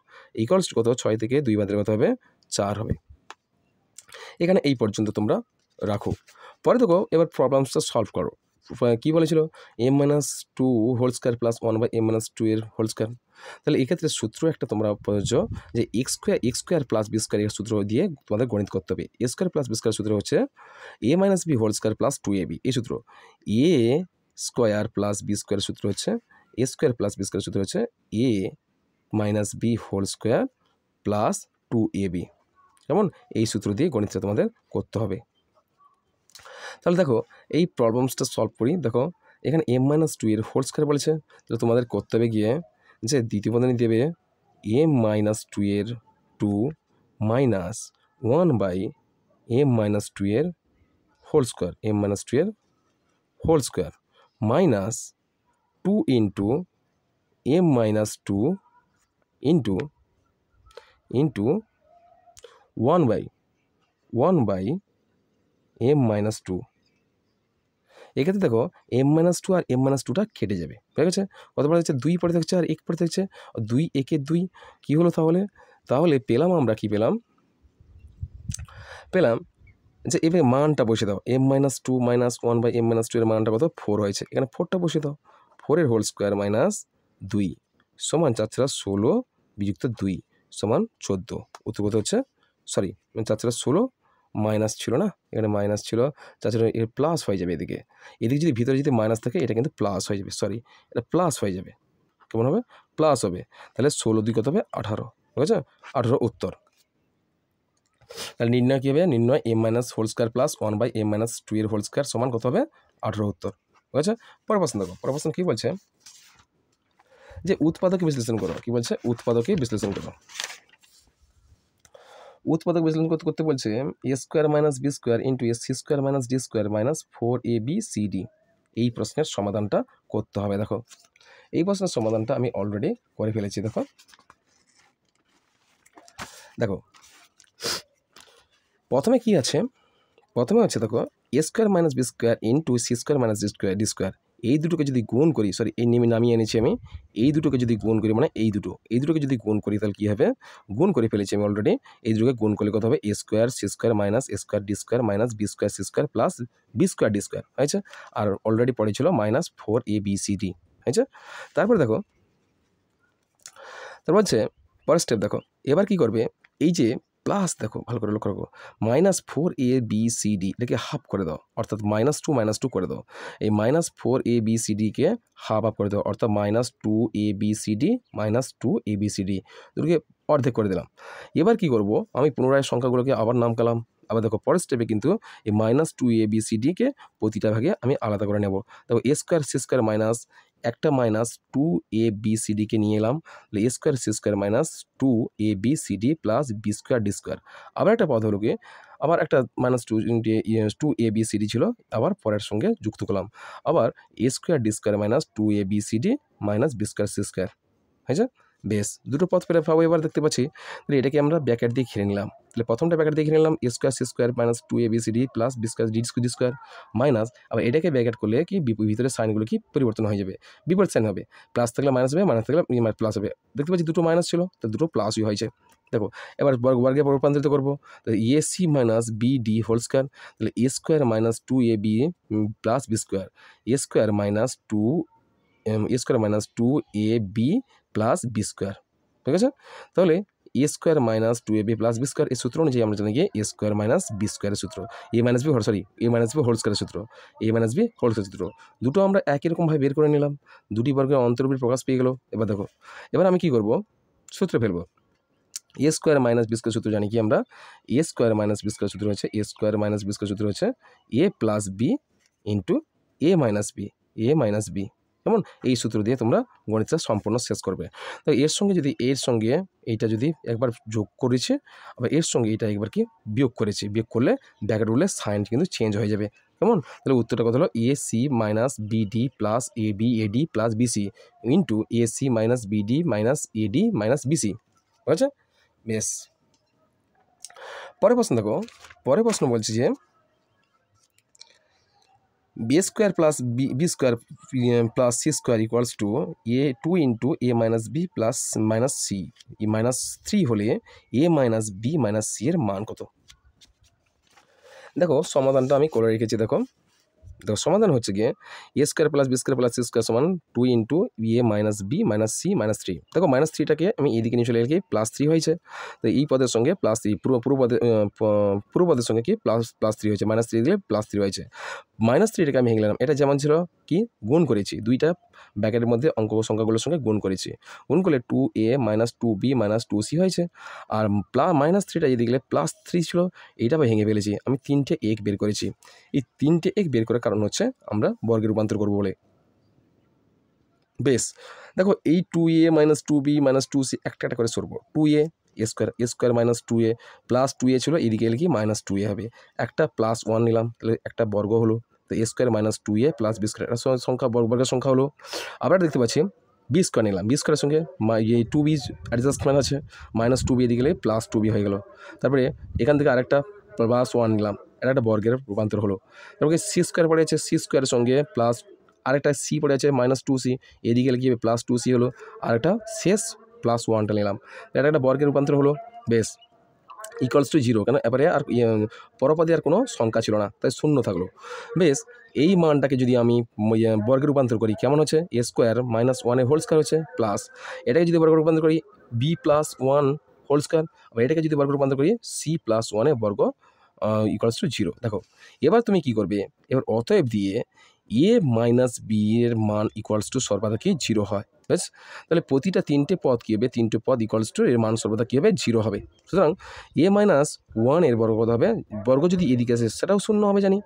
ইকুয়ালস টু কত 6 থেকে 2 বাদ দিলে কত হবে 4 হবে। এখানে এই পর্যন্ত তোমরা রাখো। পরে দেখো এবার প্রবলেমসটা সলভ করো। কী বলেছিল, M minus two whole square plus one by M minus two এর হোল স্কোয়ার। তাহলে এক্ষেত্রে সূত্র একটা তোমরা প্রযোজ্য যে X square plus B square এর সূত্র দিয়ে তোমাদের গণিত করতে হবে। A square plus B square সূত্র হচ্ছে A minus B whole square plus two A B, এই সূত্র। A square plus B square সূত্র হচ্ছে A square plus B square সূত্র হচ্ছে A minus B whole square plus two A B. কেমন, এই সূত্র দিয়ে গণিতটা তোমাদের করতে হবে। তাহলে দেখো এই প্রবলেমসটা সলভ করি। দেখো এখানে এম মাইনাস টু এর হোল স্কোয়ার বলেছে, তাহলে তোমাদের করতে হবে গিয়ে যে দ্বিতীয় বন্ধনী দেবে এম মাইনাস টু এর two minus one by M minus two এর whole square, M minus two এর whole square minus two into M minus two into into one by M minus two. এক্ষেত্রে দেখো এম মাইনাস টু আর M minus টুটা কেটে যাবে, ঠিক আছে। কত পড়ে থাকছে, দুই পড়ে থাকছে আর এক পড়ে থাকছে, দুই একে দুই। কী হলো তাহলে পেলাম আমরা কি পেলাম যে এবার মানটা বসে দাও, M minus two minus one by M minus two এর মানটা কত, ফোর হয়েছে। এখানে ফোরটা বসে দাও, ফোরের হোল স্কোয়ার মাইনাস দুই সমান 4×16 বিযুক্ত 2 সমান 14। উত্তর কত হচ্ছে, সরি 4×16 মাইনাস ছিল না, এখানে মাইনাস ছিল, 4 এর প্লাস হয়ে যাবে এদিকে যদি ভিতরে যদি মাইনাস থাকে এটা কিন্তু প্লাস হয়ে যাবে, সরি এটা প্লাস হয়ে যাবে। কেমন হবে, প্লাস হবে। তাহলে 16 2 কত হবে, 18, ঠিক আছে, 18 উত্তর। তাহলে নির্ণয় কী হবে, নির্ণয় M minus whole square plus one by M minus two এর হোল স্কোয়ার সমান কত হবে, 18 উত্তর, ঠিক আছে। পরের প্রশ্ন দেখো, পরের প্রশ্ন কী বলছে যে উৎপাদকে বিশ্লেষণ করো। কি বলছে, উৎপাদকে বিশ্লেষণ করো। উৎপাদক বিশ্লেষণ করতে বলছে A square minus B square into A C square minus D square minus 4ab cd। এই প্রশ্নের সমাধানটা করতে হবে। দেখো এই প্রশ্নের সমাধানটা আমি অলরেডি করে ফেলেছি। দেখো প্রথমে কি আছে, প্রথমে হচ্ছে দেখো A square minus B square into C square minus D square. এই দুটোকে যদি গুণ করি, সরি এই নামিয়ে এনেছি আমি, এই দুটোকে যদি গুণ করি মানে এই দুটোকে যদি গুণ করি তাহলে কী হবে, গুণ করে ফেলেছি আমি অলরেডি। এই দুটোকে গুণ করলে কত হবে, A square C square minus A square D square minus B square C square plus B square D square হয়েছে। আর অলরেডি পড়েছিল মাইনাস 4abcd হয়েছে। তারপর দেখো, তারপর হচ্ছে পরের স্টেপ দেখো, এবার কি করবে, এই যে প্লাস দেখো ভালো করে লক্ষ্য রাখো, মাইনাস 4abcd এটাকে হাফ করে দাও, অর্থাৎ -2 করে দাও। এই -4abcdকে হাফ করে দাও, অর্থাৎ -2abcd -2abcd দুটোকে অর্ধেক করে দিলাম। এবার কি করব, আমি পুনরায় সংখ্যাগুলোকে আবার নাম কালাম। আবার দেখো পরের স্টেপে কিন্তু এই -2abcdকে প্রতিটা ভাগে আমি আলাদা করে নেব। দেখো A square C square minus একটা -2abcdকে নিয়ে এলাম, A square C square minus 2abcd plus B square D square. আবার একটা পদ হলো গিয়ে আবার একটা -2abcd ছিল, আবার পরের সঙ্গে যুক্ত করলাম, আবার A square D square minus 2abcd minus B square C square হয়েছে। বেশ, দুটো পথ পেরে পাবো। এবার দেখতে পাচ্ছি তাহলে এটাকে আমরা ব্র্যাকেট দিয়ে ঘিরে নিলাম। তাহলে প্রথমটা ব্র্যাকেট দিয়ে ঘিরে নিলাম, A square C square minus 2abcd plus B square D square minus, আবার এটাকে ব্র্যাকেট করলে কি ভিতরে সাইনগুলো কি পরিবর্তন হয়ে যাবে, বিপরীত সাইন হবে, প্লাস থাকলে মাইনাস হবে, মাইনাস থাকলে প্লাস হবে। দেখতে পাচ্ছি দুটো মাইনাস ছিল, তো দুটো প্লাসই হয়েছে। দেখো এবার বর্গে রূপান্তরিত করবো, তাহলে A C minus BD whole square, তাহলে A square minus 2ab plus B square, A square minus 2ab plus B square, ঠিক আছে। তাহলে A square minus 2ab plus B square এই সূত্র অনুযায়ী আমরা জানি গিয়ে এ স্কোয়ার মাইনাস বি স্কোয়ারের সূত্র, এ মাইনাস বি হোল স্কোয়ারের সূত্র, এ মাইনাস বি হোল স্কোয়ারের সূত্র। দুটো আমরা একই রকমভাবে বের করে নিলাম, দুটি বর্গের অন্তর্বির প্রকাশ পেয়ে গেল। এবার দেখো, এবার আমি কি করব, সূত্র ফেলবো। এ স্কোয়ার মাইনাস বি স্কোয়ার সূত্র জানি কি আমরা, এ স্কোয়ার মাইনাস বি স্কোয়ার সূত্র হচ্ছে A square minus B square সূত্র হচ্ছে এ plus B into A minus B. কেমন, এই সূত্র দিয়ে তোমরা গণিতটা সম্পূর্ণ শেষ করবে। তো এর সঙ্গে এইটা যদি একবার যোগ করেছে, আবার এর সঙ্গে এটা একবার কি বিয়োগ করেছে, বিয়োগ করলে ব্র্যাকেট উঠলে সাইন কিন্তু চেঞ্জ হয়ে যাবে। কেমন, তাহলে উত্তরটা কত হলো, A C minus BD plus AD plus BC into A C minus BD minus AD minus BC, ঠিক আছে। বেশ, পরের প্রশ্ন দেখো, পরের প্রশ্ন বলছি যে B square plus B square plus C square equals to A 2 into A minus B plus minus C minus 3 হলে A minus B minus C এর মান কত। দেখো সমাধানটা আমি করে রেখেছি। দেখো সমাধান হচ্ছে গিয়ে A square plus B square plus C square সমান 2 into A minus B minus C minus 3। দেখো মাইনাস 3টাকে আমি এইদিকে নিয়ে চলে গেলে কি +3 হয়েছে। তো এই পদের সঙ্গে +3 পুরো পদের সঙ্গে কি +3 হয়েছে, -3 দিলে +3 হয়েছে। -3টাকে আমি ভেঙে নিলাম, এটা যেমন ছিল কি গুণ করেছি, দুইটা ব্র্যাকেটের মধ্যে অঙ্ক সংখ্যাগুলোর সঙ্গে গুণ করেছি। গুণ করলে 2a - 2b - 2c হয়েছে। আর -3টা এদিকে গেলে +3 ছিল, এইটা আমি ভেঙে ফেলেছি। আমি 3টে এক বের করেছি। এই 3টে এক বের করার কারণ হচ্ছে আমরা বর্গে রূপান্তর করবো বলে। বেশ, দেখো এই 2a - 2b - 2c একটা একটা করে সরবো। 2a স্কোয়ার -2a +2a ছিল, এদিকে এলে কি -2a হবে। একটা +1 নিলাম, তাহলে একটা বর্গ হলো। তো a square -2a plus B square একটা সংখ্যা বর্গের সংখ্যা হলো। আবার দেখতে পাচ্ছি বি স্কোয়ার নিলাম, বি স্কোয়ারের সঙ্গে এই 2b অ্যাডজাস্টমেন্ট আছে, -2b এদিকে গেলে +2b হয়ে গেল। তারপরে এখান থেকে আরেকটা +1 নিলাম, এটা একটা বর্গের রূপান্তর হলো। তারপরে সি স্কোয়ার পড়ে আছে, সি স্কোয়ারের সঙ্গে প্লাস আরেকটা সি পড়ে আছে -2c, এদিকে গেলে কি হবে +2c হলো। আর একটা শেষ +1টা নিলাম, এটা একটা বর্গের রূপান্তর হলো। বেশ, = 0, কেন এবারে আর পরপদে আর কোনো সংখ্যা ছিল না, তাই শূন্য থাকলো। বেশ, এই মানটাকে যদি আমি বর্গে রূপান্তর করি কেমন হচ্ছে, a স্কোয়ার -1 হোল স্কোয়ার হচ্ছে প্লাস এটাকে যদি বর্গ রূপান্তর করি b+1 হোল স্কোয়ার, আবার এটাকে যদি বর্গ রূপান্তর করি c+1 বর্গ = 0। দেখো এবার তুমি কি করবে, এবার অতএব দিয়ে a - b এর মান = সর্বদা কি 0 হয়। বেশ, তাহলে প্রতিটা তিনটে পদ কী হবে, তিনটে পদ = এর মান সর্বদা কী হবে 0 হবে। সুতরাং a - 1 এর বর্গ কত হবে, বর্গ যদি এদিকে আসে সেটাও শূন্য হবে জানি,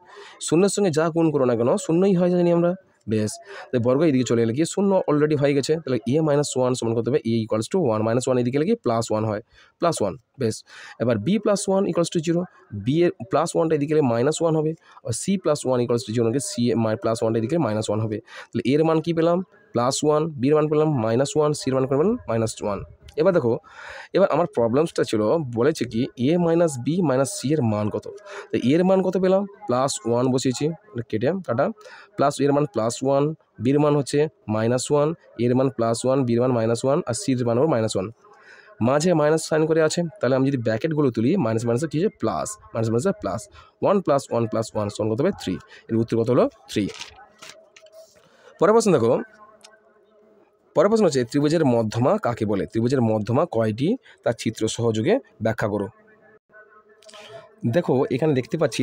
শূন্যের সঙ্গে যা গুণ করো না কেন শূন্যই হয় জানি আমরা। বেশ, তাই বর্গ এদিকে চলে এলে কি শূন্য অলরেডি হয়ে গেছে, তাহলে a - 1 সমান কত হবে, a = 1 -1 এদিকে এলে কি +1 হয়, +1। বেশ, এবার b+1 = 0, b এর +1টা এদিকে এলে -1 হবে, আর c+1 = 0 c +1টা এদিকে -1 হবে। তাহলে এর মান কি পেলাম +1, b এর মান পেলাম -1, c এর মান পেলাম -1। এবার দেখো, এবার আমার প্রবলেমসটা ছিল বলেছে কি a - b - c এর মান কত। তো এর মান কত পেলাম +1 বসিয়েছি, কাটা প্লাস এর মান +1, b এর মান হচ্ছে -1, এর মান +1, b এর মান -1 আর c এর মান -1। মাঝে মাইনাস সাইন করে আছে, তাহলে আমি যদি ব্র্যাকেটগুলো তুলি মাইনাস মাইনাসে কী হচ্ছে প্লাস, মাইনাস মাইনাসে প্লাস, 1 + 1 + 1 সমান কত হবে 3। এর উত্তর কত হলো 3। পরের প্রশ্ন দেখো, পরের প্রশ্ন হচ্ছে ত্রিভুজের মধ্যমা কাকে বলে, ত্রিভুজের মধ্যমা কয়টি তার চিত্র সহযোগে ব্যাখ্যা করো। দেখো এখানে দেখতে পাচ্ছি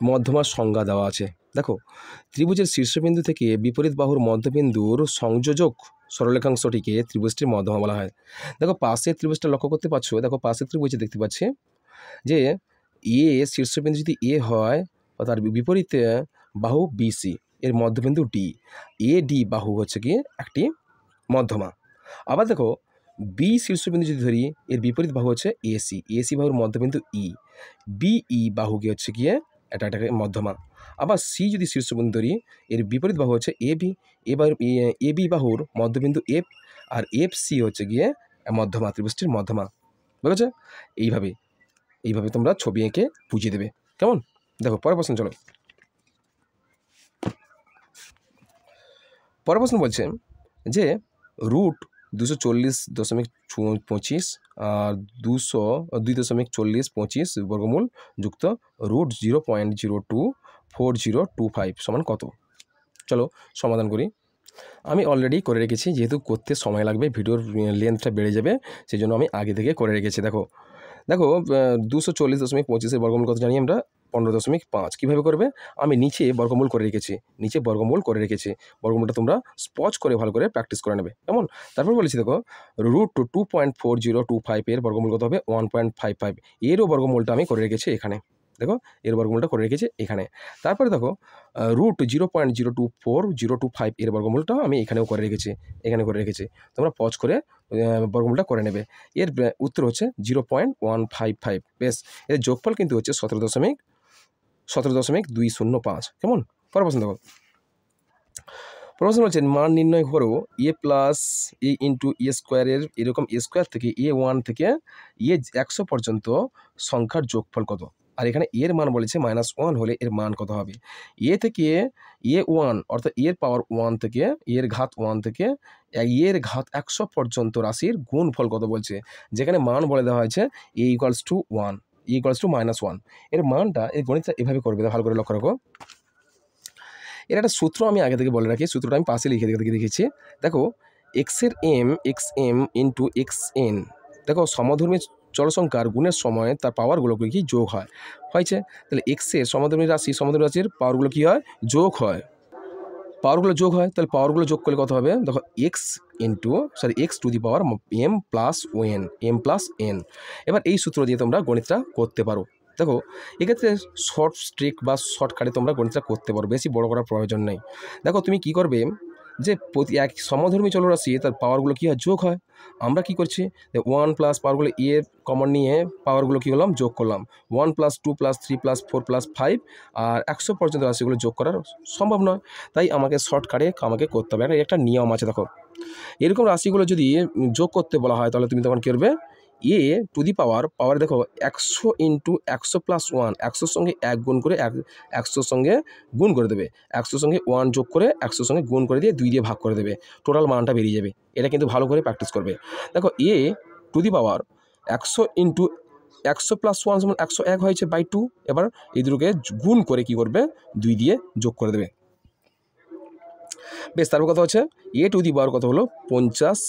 মধ্যমার সংজ্ঞা দেওয়া আছে। দেখো ত্রিভুজের শীর্ষবিন্দু থেকে বিপরীত বাহুর মধ্যবিন্দুর সংযোজক সরলরেখাংশটিকে ত্রিভুজটির মধ্যমা বলা হয়। দেখো পাশের ত্রিভুজটা লক্ষ্য করতে পারছো, দেখো পাশের ত্রিভুজে দেখতে পাচ্ছি যে এ শীর্ষবিন্দু যদি এ হয় বা তার বিপরীতে বাহু বিসি, এর মধ্যবিন্দু ডি, এ ডি বাহু হচ্ছে কি একটি মধ্যমা। আবার দেখো বি শীর্ষবিন্দু যদি ধরি, এর বিপরীত বাহু হচ্ছে এসি, এসি বাহুর মধ্যবিন্দু ই, বিই বাহুকে হচ্ছে গিয়ে এটাকে মধ্যমা। আবার সি যদি শীর্ষবিন্দু ধরি, এর বিপরীত বাহু হচ্ছে এবি, এবার এবি বাহুর মধ্যবিন্দু এফ, আর এফ সি হচ্ছে গিয়ে মধ্যমা, ত্রিভুজটির মধ্যমা। বুঝেছো? এইভাবে এইভাবে তোমরা ছবি এঁকে বুঝিয়ে দেবে, কেমন? দেখো পরের প্রশ্ন চলো। পরের প্রশ্ন বলছে যে √240.25 আর 202.4025 বর্গমূল যুক্ত √0.024025 সমান কত। চলো সমাধান করি। আমি অলরেডি করে রেখেছি, যেহেতু করতে সময় লাগবে, ভিডিওর লেন্থটা বেড়ে যাবে, সেই জন্য আমি আগে থেকে করে রেখেছি। দেখো 240.25 বর্গমূল কত জানি আমরা 15.5। কীভাবে করবে, আমি নিচে বর্গমূল করে রেখেছি, বর্গমূলটা তোমরা স্পষ্ট করে ভালো করে প্র্যাকটিস করে নেবে, কেমন? তারপর বলেছি দেখো √2.4025 এর বর্গমূল কত হবে 1.55, এরও বর্গমূলটা আমি করে রেখেছি এখানে। দেখো এর বর্গমূলটা করে রেখেছি এখানে। তারপরে দেখো √0.024025 এর বর্গমূলটা আমি এখানেও করে রেখেছি, তোমরা পজ করে বর্গমূলটা করে নেবে। এর উত্তর হচ্ছে 0.155। বেশ, এর যোগফল কিন্তু হচ্ছে 17.205, কেমন? পরের প্রশ্ন দেখো। প্রশ্ন বলছেন মান নির্ণয় করো a + a × a স্কোয়ারের এরকম a স্কোয়ার থেকে a1 থেকে a100 পর্যন্ত সংখ্যার যোগফল কত। আর এখানে এর মান বলেছে -1 হলে এর মান কত হবে। এ থেকে a1 অর্থাৎ এর পাওয়ার 1 থেকে এর ঘাত 1 থেকে এর ঘাত 100 পর্যন্ত রাশির গুণফল কত বলছে, যেখানে মান বলে দেওয়া হয়েছে a = 1, ইকুয়ালস টু -1। এর মানটা এই গণিতটা এভাবে করবে, ভালো করে লক্ষ্য রাখো। এর একটা সূত্র আমি আগে থেকে বলে রাখি, সূত্রটা আমি পাশে লিখে দেখেছি। দেখো এক্সের M X M into X N, দেখো সমধর্মী জলসংখ্যার গুণের সময় তার পাওয়ারগুলো কি যোগ হয়েছে। তাহলে এক্সের সমধর্মী রাশির পাওয়ারগুলো কী হয়, যোগ হয়, পাওয়ারগুলো যোগ হয়। তাহলে পাওয়ারগুলো যোগ করলে কত হবে, দেখো X to the power M plus N. এবার এই সূত্র দিয়ে তোমরা গণিতটা করতে পারো। দেখো এক্ষেত্রে শর্ট স্ট্রিক বা শর্টকাটে তোমরা গণিতটা করতে পারো, বেশি বড় করার প্রয়োজন নেই। দেখো তুমি কি করবে, যে প্রতি এক সমধর্মী চলরাশি তার পাওয়ারগুলো কী হয়, যোগ হয়। আমরা কি করছি, 1 প্লাস পাওয়ারগুলো এ কমন নিয়ে পাওয়ারগুলো কী করলাম, যোগ করলাম। 1 প্লাস 2 প্লাস 3 প্লাস 4 প্লাস 5 আর 100 পর্যন্ত রাশিগুলো যোগ করার সম্ভব নয়, তাই আমাকে শর্টকাটে করতে হবে। একটা নিয়ম আছে। দেখো এরকম রাশিগুলো যদি যোগ করতে বলা হয়, তাহলে তুমি তখন কী করবে, এ টু দি পাওয়ার দেখো 100 ইন্টু 100 প্লাস 1, 100 সঙ্গে 1 গুণ করে 100 সঙ্গে গুণ করে দেবে, 100 সঙ্গে 1 যোগ করে 100 সঙ্গে গুণ করে দিয়ে 2 দিয়ে ভাগ করে দেবে, টোটাল মানটা বেরিয়ে যাবে। এটা কিন্তু ভালো করে প্র্যাকটিস করবে। দেখো A to the power 100 into 100 plus 1 সমান 101 হয়েছে বাই 2। এবার এই দুটোকে গুণ করে কি করবে, 2 দিয়ে যোগ করে দেবে। বেশ, তারপর কথা হচ্ছে এ টু দি পাওয়ার কত হলো, 50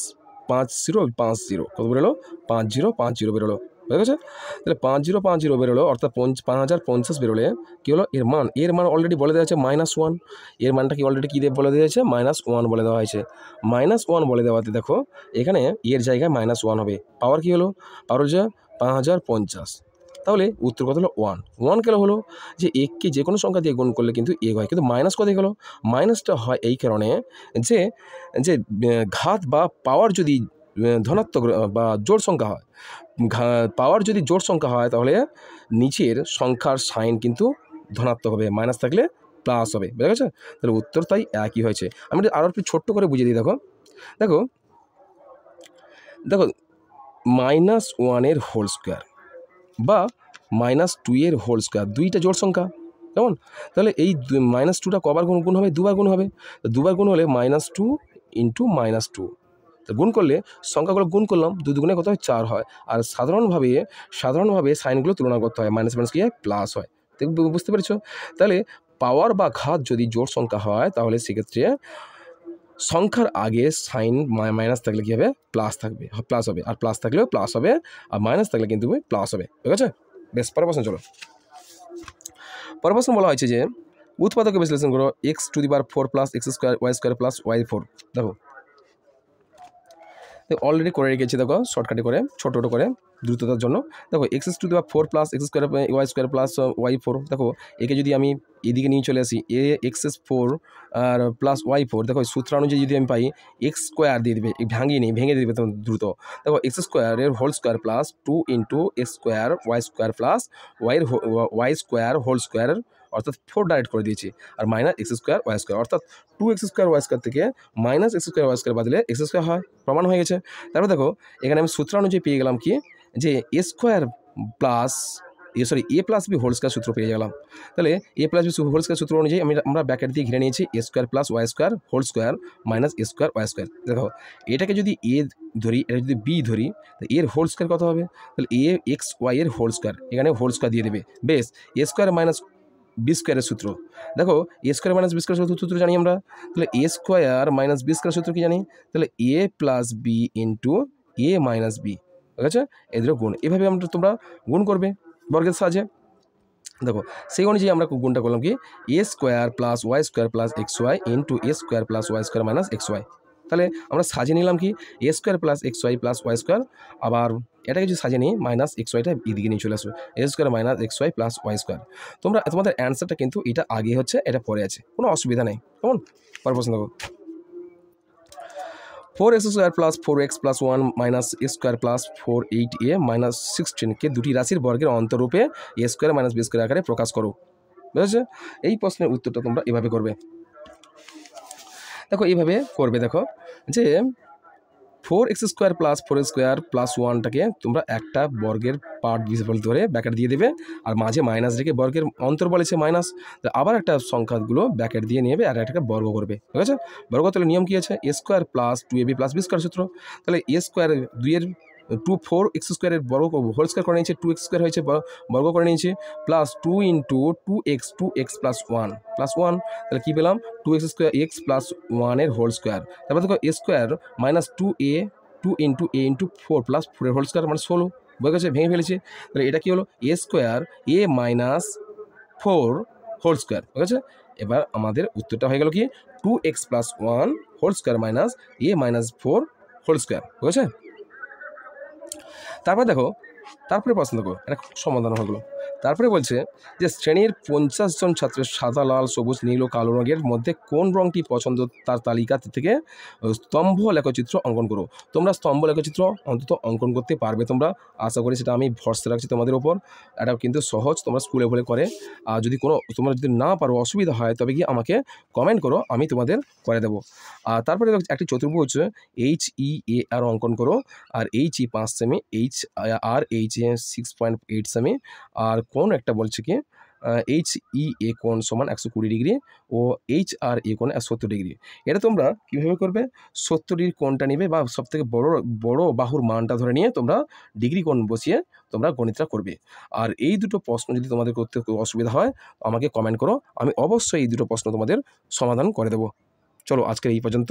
কত বেরোলো, 5050 বেরোলো, হয়ে গেছে। তাহলে 5050 বেরোলো, অর্থাৎ 5050 বেরোলে কী হলো, এর মান অলরেডি বলে দেওয়া আছে -1। এর মানটা কি অলরেডি কী বলে দেওয়া হয়েছে, -1 বলে দেওয়া হয়েছে। -1 বলে দেওয়াতে দেখো এখানে এর জায়গায় -1 হবে। পাওয়ার কী হলো, পাওয়ার হচ্ছে 5050। তাহলে উত্তর কত হলো, 1 কেন হলো, যে এককে যে কোনো সংখ্যা দিয়ে গুণ করলে কিন্তু এ হয়, কিন্তু মাইনাস কোথায় গেলো, মাইনাসটা হয় এই কারণে যে যে ঘাত বা পাওয়ার যদি ধনাত্মক বা জোড় সংখ্যা হয়, পাওয়ার যদি জোড় সংখ্যা হয়, তাহলে নিচের সংখ্যার সাইন কিন্তু ধনাত্মক হবে, মাইনাস থাকলে প্লাস হবে, বুঝা গেছে। তাহলে উত্তর তাই একই হয়েছে। আমি আরও একটু ছোট্ট করে বুঝিয়ে দিই। দেখো দেখো দেখো -1 হোল স্কোয়ার বা -2 হোল স্কোয়ার, দুইটা জোড় সংখ্যা, কেমন। তাহলে এই -2টা কবার গুণ হবে, দুবার গুণ হবে। তো দুবার গুণ হলে -2 ইন্টু -2, তো গুণ করলে সংখ্যাগুলো গুণ করলাম, 2 দুগুণে কত হয়, 4 হয়। আর সাধারণভাবে সাইনগুলো তুলনা করতে হয়, মাইনাস মাইনাস কি হয়, প্লাস হয়। বুঝতে পেরেছো। তাহলে পাওয়ার বা ঘাত যদি জোড় সংখ্যা হয়, তাহলে সেক্ষেত্রে সংখ্যার আগে সাইন মাইনাস থাকলে কী হবে, প্লাস হবে, আর প্লাস থাকলেও প্লাস হবে, আর মাইনাস থাকলে কিন্তু প্লাস হবে, ঠিক আছে। বেশ, পরের প্রশ্ন চলো। পরের প্রশ্ন বলা হয়েছে যে উৎপাদকে বিশ্লেষণ করো X to the power 4 plus X square Y square plus y4। দেখো অলরেডি করে রেখেছি, দেখো শর্টকাটে করে ছোটো করে দ্রুততার জন্য। দেখো X to the power 4 plus X square Y square plus y4। দেখো একে যদি আমি এদিকে নিয়ে চলে আসি, x4 আর প্লাস y4, দেখো সূত্র অনুযায়ী যদি আমি পাই এক্স স্কোয়ার দিয়ে দেবে, ভেঙে দেবে তো দ্রুত। দেখো এক্স স্কোয়ারের whole square plus 2 into X square Y square plus Y square whole square, অর্থাৎ 4 ডাইরেক্ট করে দিয়েছি, আর minus X square Y square, অর্থাৎ 2x স্কোয়ার ওয়াই স্কোয়ার থেকে minus X square Y square বাদলে এক্স স্কোয়ার হয়, প্রমাণ হয়ে গেছে। তারপর দেখো এখানে আমি সূত্র অনুযায়ী পেয়ে গেলাম কি, যে A square plus A plus B whole square সূত্র পেয়ে গেলাম। তাহলে A plus B whole square সূত্র অনুযায়ী আমরা ব্র্যাকেট দিয়ে ঘিরে নিয়েছি A square plus Y square whole square minus A square Y square. দেখো এটাকে যদি এ ধরি, এটা যদি বি ধরি, তো এর হোল স্কোয়ার কত হবে, তাহলে এ এক্স ওয়াই এর হোল স্কোয়ার, এখানে হোল স্কোয়ার দিয়ে দেবে। বেশ, এ স্কোয়ার মাইনাস বি স্কোয়ারের সূত্র, দেখো A square minus B square সূত্র জানি আমরা, তাহলে A square minus B square সূত্র কি জানি, তাহলে A plus B into A minus B, ঠিক আছে। এদের গুণ, এভাবে তোমরা গুণ করবে বর্গের সাহায্যে। দেখো সেই অনুযায়ী আমরা গুণটা করলাম কি, A square plus Y square plus X Y into A square plus Y square minus X Y. তাহলে আমরা সাজিয়ে নিলাম কি, A square plus X Y plus Y square, আবার এটাকে যদি সাজিয়ে নিই মাইনাস এক্স ওয়াইটা এদিকে নিয়ে চলে আসবে, A square minus X Y plus Y square. তোমাদের অ্যান্সারটা কিন্তু এটা আগে হচ্ছে, এটা পরে আছে, কোনো অসুবিধা নেই, কেমন। পরের প্রশ্ন দেখো, 4x square plus 4x plus 1 minus A square plus 4 8a minus 16কে দুটি রাশির বর্গের অন্তরূপে A square minus B square আকারে প্রকাশ করো। বুঝেছো, এই প্রশ্নের উত্তরটা তোমরা এভাবে করবে। দেখো এইভাবে করবে, দেখো যে 4x square plus 4x square plus 1টাকে তোমরা একটা বর্গের পার্ট হিসেবে ধরে ব্র্যাকেট দিয়ে দেবে, আর মাঝে মাইনাস রেখে বর্গের অন্তর বলেছে মাইনাস, আবার একটা সংখ্যাগুলো ব্র্যাকেট দিয়ে নেবে আর একটাকে বর্গ করবে, ঠিক আছে। বর্গ তাহলে নিয়ম কী আছে, A square plus 2ab plus B square সূত্র। তাহলে এ স্কোয়ার 2 এর 4 এক্স স্কোয়ারের বর্গ হোল স্কোয়ার করে নিয়েছে, 2 এক্স স্কোয়ার হয়েছে বর্গ করে নিয়েছে, প্লাস 2 ইন্টু 2x প্লাস 1 তাহলে কী পেলাম 2x স্কোয়ার এক্স প্লাস 1-এর হোল স্কোয়ার। তারপর দেখো A square minus 2 into a into 4 plus 4-এর হোল স্কোয়ার মানে 16 বয়ে গেছে, ভেঙে ফেলেছে। তাহলে এটা কী হলো A square A minus 4 whole square, ঠিক আছে। এবার আমাদের উত্তরটা হয়ে গেল কি 2x plus 1 whole square minus A minus 4 whole square, ঠিক আছে। তারপর দেখো তারপরে প্রশ্ন দেখো এটা সমাধান হয়ে গেলো। তারপরে বলছে যে শ্রেণীর 50 জন ছাত্রের সাদা, লাল, সবুজ, নীল ও কালো রঙের মধ্যে কোন রঙটি পছন্দ তার তালিকা থেকে স্তম্ভ লেখচিত্র অঙ্কন করো। তোমরা স্তম্ভ লেখচিত্র অন্তত অঙ্কন করতে পারবে, তোমরা আশা করি সেটা আমি ভরসা রাখছি তোমাদের ওপর। এটা কিন্তু সহজ, তোমরা স্কুলে বলে করে। আর যদি তোমরা যদি না পারো, অসুবিধা হয়, তবে কি আমাকে কমেন্ট করো, আমি তোমাদের করে দেবো। আর তারপরে একটি চতুর্ভুজ HEAR অঙ্কন করো। আর HE 5 সেমি, HE 6.8 সেমি। আর কোন একটা বলছে কি HEA কোণ সমান 120 ডিগ্রি ও HRA কোণ 70 ডিগ্রি। এটা তোমরা কীভাবে করবে, 70 ডিগ্রি কোণটা নিবে বা সবথেকে বড় বাহুর মানটা ধরে নিয়ে তোমরা ডিগ্রি কোণ বসিয়ে তোমরা গণিতটা করবে। আর এই দুটো প্রশ্ন যদি তোমাদের করতে অসুবিধা হয় আমাকে কমেন্ট করো, আমি অবশ্যই এই দুটো প্রশ্ন তোমাদের সমাধান করে দেবো। চলো আজকের এই পর্যন্ত,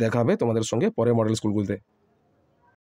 দেখা হবে তোমাদের সঙ্গে পরের মডেল স্কুলগুলোতে।